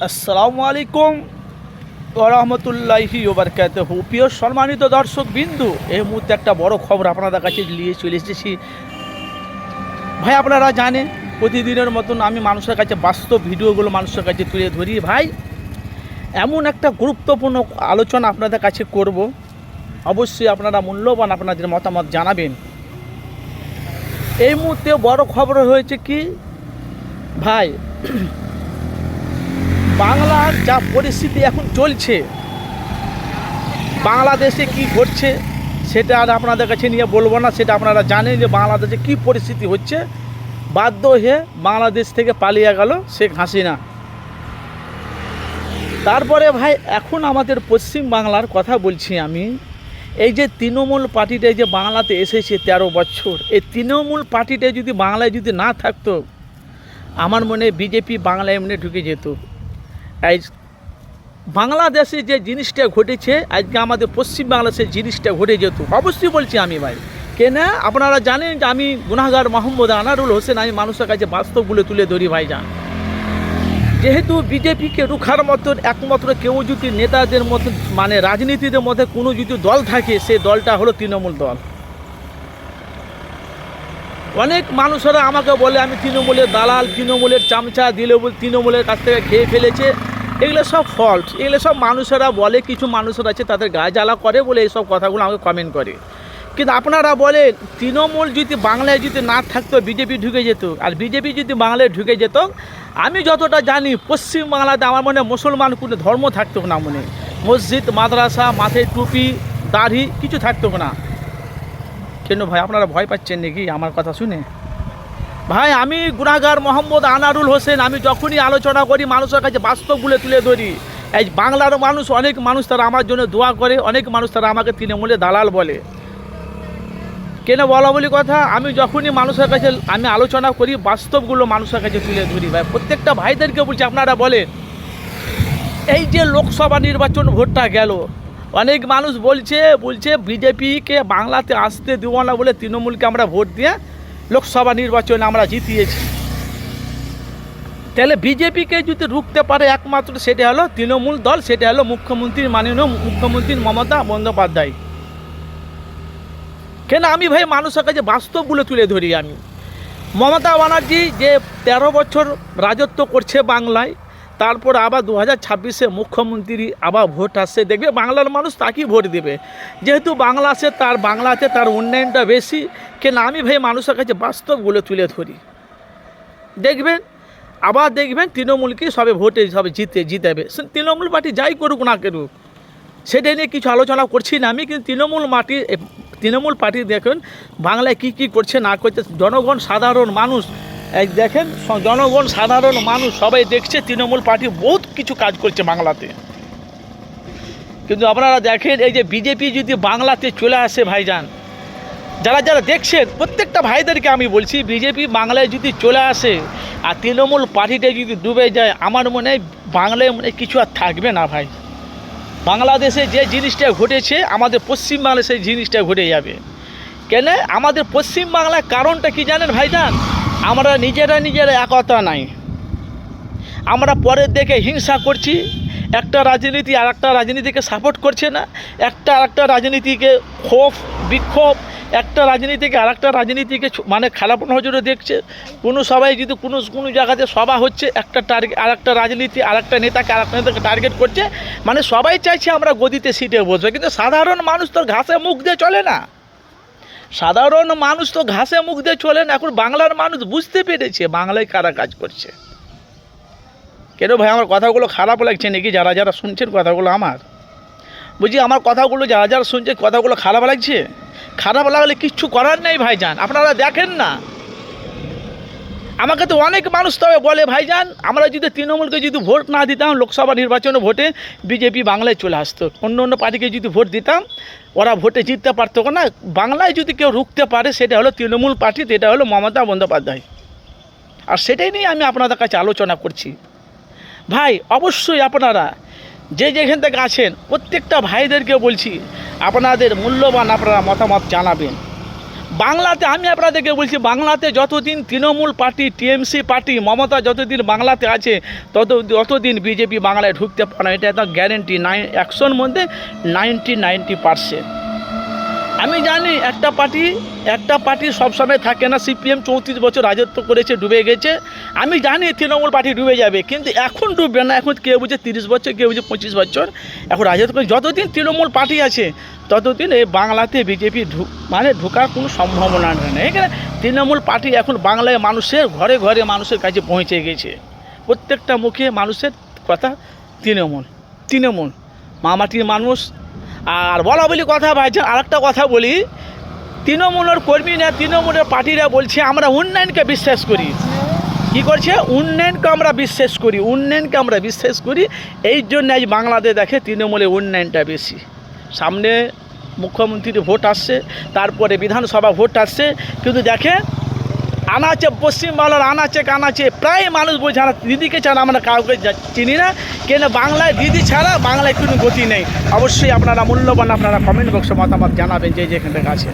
আসসালামু আলাইকুম ওয়া রাহমাতুল্লাহি ওয়া বারাকাতুহু। প্রিয় সম্মানিত দর্শক বিন্দু, এই মুহূর্তে একটা বড় খবর আপনাদের কাছে নিয়ে চলে এসেছি। ভাই আপনারা জানেন প্রতিদিনের মতন আমি মানুষের কাছে বাস্তব ভিডিওগুলো মানুষের কাছে তুলে ধরি। ভাই এমন একটা গুরুত্বপূর্ণ আলোচনা আপনাদের কাছে করব, অবশ্যই আপনারা মূল্যবান আপনাদের মতামত জানাবেন। এই মুহূর্তে বড় খবর হয়েছে কি ভাই, বাংলার যা পরিস্থিতি এখন চলছে, বাংলাদেশে কি ঘটছে সেটা আর আপনাদের কাছে নিয়ে বলবো না। সেটা আপনারা জানেন যে বাংলাদেশে কি পরিস্থিতি হচ্ছে। বাধ্য হয়ে বাংলাদেশ থেকে পালিয়ে গেল শেখ হাসিনা। তারপরে ভাই এখন আমাদের পশ্চিম বাংলার কথা বলছি আমি। এই যে তৃণমূল পার্টিটা যে বাংলাতে এসেছে 13 বছর, এই তৃণমূল পার্টিটা যদি বাংলায় যদি না থাকতো, আমার মনে বিজেপি বাংলায় এমনি ঢুকে যেত। এই বাংলাদেশে যে জিনিসটা ঘটেছে, আজকে আমাদের পশ্চিম বাংলাদেশে জিনিসটা ঘটে যেত। অবশ্যই বলছি আমি ভাই, কেন আপনারা জানেন যে আমি গুনাহগার মোহাম্মদ আনারুল হোসেন, আমি মানুষের কাছে বাস্তবগুলো তুলে ধরি ভাইজান। যেহেতু বিজেপিকে রুখার মতন একমাত্র কেউ যদি নেতাদের মধ্যে মানে রাজনীতিদের মধ্যে কোনো যদি দল থাকে, সেই দলটা হলো তৃণমূল দল। অনেক মানুষেরা আমাকে বলে আমি তৃণমূলের দালাল, তৃণমূলের চামচা, দিলে তৃণমূলের কাছ থেকে খেয়ে ফেলেছে। এগুলো সব ফল্ট, এগুলো সব মানুষেরা বলে। কিছু মানুষেরা আছে তাদের গায়ে জ্বালা করে বলে এইসব কথাগুলো আমাকে কমেন্ট করে। কিন্তু আপনারা বলেন তৃণমূল যদি বাংলায় যদি না থাকতো, বিজেপি ঢুকে যেত। আর বিজেপি যদি বাংলায় ঢুকে যেত, আমি যতটা জানি পশ্চিম বাংলাতে আমার মনে মুসলমান কোনো ধর্ম থাকতো না, মনে মসজিদ মাদ্রাসা, মাথায় টুপি দাড়ি কিছু থাকতো না। কেন ভাই আপনারা ভয় পাচ্ছেন নাকি আমার কথা শুনে? ভাই আমি গুনাহগার মোহাম্মদ আনারুল হোসেন, আমি যখনই আলোচনা করি মানুষের কাছে বাস্তবগুলো তুলে ধরি। এই বাংলার মানুষ, অনেক মানুষ তারা আমার জন্য দোয়া করে, অনেক মানুষ তারা আমাকে তৃণমূলের দালাল বলে। কেন বলা বলি কথা, আমি যখনই মানুষের কাছে আমি আলোচনা করি বাস্তবগুলো মানুষের কাছে তুলে ধরি। ভাই প্রত্যেকটা ভাইদেরকে বলছি, আপনারা বলেন এই যে লোকসভা নির্বাচন ভোটটা গেল, অনেক মানুষ বলছে বিজেপিকে বাংলাতে আসতে দেবো না বলে তৃণমূলকে আমরা ভোট দিয়ে লোকসভা নির্বাচনে আমরা জিতিয়েছি। তাহলে বিজেপিকে যদি রুখতে পারে একমাত্র সেটা হলো তৃণমূল দল, সেটা হলো মুখ্যমন্ত্রী, মাননীয় মুখ্যমন্ত্রী মমতা বন্দ্যোপাধ্যায়। কেন আমি ভাই মানুষের কাছে বাস্তবগুলো তুলে ধরি। আমি মমতা ব্যানার্জি যে 13 বছর রাজত্ব করছে বাংলায়, তারপর আবার 2026-এ মুখ্যমন্ত্রী আবার ভোট আসছে, দেখবে বাংলার মানুষ তাকেই ভোট দেবে। যেহেতু বাংলাতে তার উন্নয়নটা বেশি। কেন আমি ভাই মানুষের কাছে বাস্তবগুলো তুলে ধরি। দেখবেন তৃণমূলকে সবে ভোটে সবে জিতাবে। তৃণমূল পার্টি যাই করুক না করুক, সেটা নিয়ে কিছু আলোচনা করছি না আমি। কিন্তু তৃণমূল পার্টি দেখুন বাংলায় কী করছে না করছে। জনগণ সাধারণ মানুষ দেখেন, জনগণ সাধারণ মানুষ সবাই দেখছে তৃণমূল পার্টি বহুত কিছু কাজ করছে বাংলাতে। কিন্তু আপনারা দেখেন এই যে বিজেপি যদি বাংলাতে চলে আসে ভাইজান, যারা দেখছেন প্রত্যেকটা ভাইদেরকে আমি বলছি, বিজেপি বাংলায় যদি চলে আসে আর তৃণমূল পার্টিটা যদি ডুবে যায়, আমার মনে হয় বাংলায় কিছু আর থাকবে না ভাই। বাংলাদেশে যে জিনিসটা ঘটেছে আমাদের পশ্চিম বাংলায় সেই জিনিসটা ঘটে যাবে। কেন আমাদের পশ্চিম বাংলার কারণটা কি জানেন ভাইজান? আমরা নিজেরা একতা নাই। আমরা পরের দেখে হিংসা করছি। একটা রাজনীতি আর একটা রাজনীতিকে সাপোর্ট করছে না, একটা রাজনীতিকে বিক্ষোভ, একটা রাজনীতিকে আর একটা রাজনীতিকে মানে খারাপ নজরে দেখছে। সবাই যদি কোনো জায়গাতে সভা হচ্ছে, একটা টার্গেট আর একটা রাজনীতি আর একটা নেতাকে টার্গেট করছে। মানে সবাই চাইছে আমরা গদিতে সিটে বসবো, কিন্তু সাধারণ মানুষ তো ঘাসে মুখ দিয়ে চলে না। এখন বাংলার মানুষ বুঝতে পেরেছে বাংলায় কারা কাজ করছে। কেন ভাই আমার কথাগুলো খারাপ লাগছে নাকি? যারা শুনছেন কথাগুলো আমার, বুঝি আমার কথাগুলো যারা শুনছে কথাগুলো খারাপ লাগছে? খারাপ লাগলে কিচ্ছু করার নেই ভাইজান। আপনারা দেখেন না, আমাকে তো অনেক মানুষ তবে বলে ভাইজান আমরা যদি তৃণমূলকে যদি ভোট না দিতাম, লোকসভা নির্বাচনে ভোটে বিজেপি বাংলায় চলে আসতো। অন্য পার্টিকে যদি ভোট দিতাম ওরা ভোটে জিততে পারতো না। বাংলায় যদি কেউ রুখতে পারে সেটা হলো তৃণমূল পার্টি, সেটা হলো মমতা বন্দ্যোপাধ্যায়। আর সেটাই নিয়ে আমি আপনাদের কাছে আলোচনা করছি। ভাই অবশ্যই আপনারা যেখান থেকে আছেন প্রত্যেকটা ভাইদেরকে বলছি, আপনাদের মূল্যবান আপনারা মতামত জানাবেন। বাংলাতে আমি আপনাদেরকে বলছি, বাংলাতে যতদিন Trinamool party, TMC party, Mamata যতদিন বাংলাতে আছে ততদিন বিজেপি বাংলায় ঢুকতে পারে না, এটা একদম গ্যারেন্টি। 100-র মধ্যে 90% আমি জানি একটা পার্টি সবসময় থাকে না। সিপিএম 34 বছর রাজত্ব করেছে, ডুবে গেছে। আমি জানি তৃণমূল পার্টি ডুবে যাবে, কিন্তু এখন ডুববে না। এখন কেউ বুঝে 30 বছর, কেউ বুঝে 25 বছর এখন রাজত্ব করে। যতদিন তৃণমূল পার্টি আছে ততদিন এই বাংলাতে বিজেপি ঢোকার কোনো সম্ভাবনা নেই। এখানে তৃণমূল পার্টি এখন বাংলায় মানুষের ঘরে ঘরে মানুষের কাছে পৌঁছে গেছে। প্রত্যেকটা মুখে মানুষের কথা তৃণমূল মামাটির মানুষ। আর বলা বলি কথা ভাইছে, আর একটা কথা বলি, তৃণমূলের কর্মীরা, তৃণমূলের পার্টিরা বলছে আমরা উন্নয়নকে বিশ্বাস করি। কী করছে? উন্নয়নকে আমরা বিশ্বাস করি। এই জন্য আজ বাংলাদেশ দেখে তৃণমূলের উন্নয়নটা বেশি। সামনে মুখ্যমন্ত্রীর ভোট আসছে, তারপরে বিধানসভা ভোট আসছে, কিন্তু দেখে আনাচে পশ্চিমবাংলার আনাচে প্রায় মানুষ বলছে না দিদিকে ছাড়া আমরা কাউকে চিনি না। কেন বাংলায় দিদি ছাড়া বাংলায় কোনো গতি নেই। অবশ্যই আপনারা মূল্যবান, আপনারা কমেন্ট বক্সে মতামত জানাবেন যে যেখান থেকে আছে।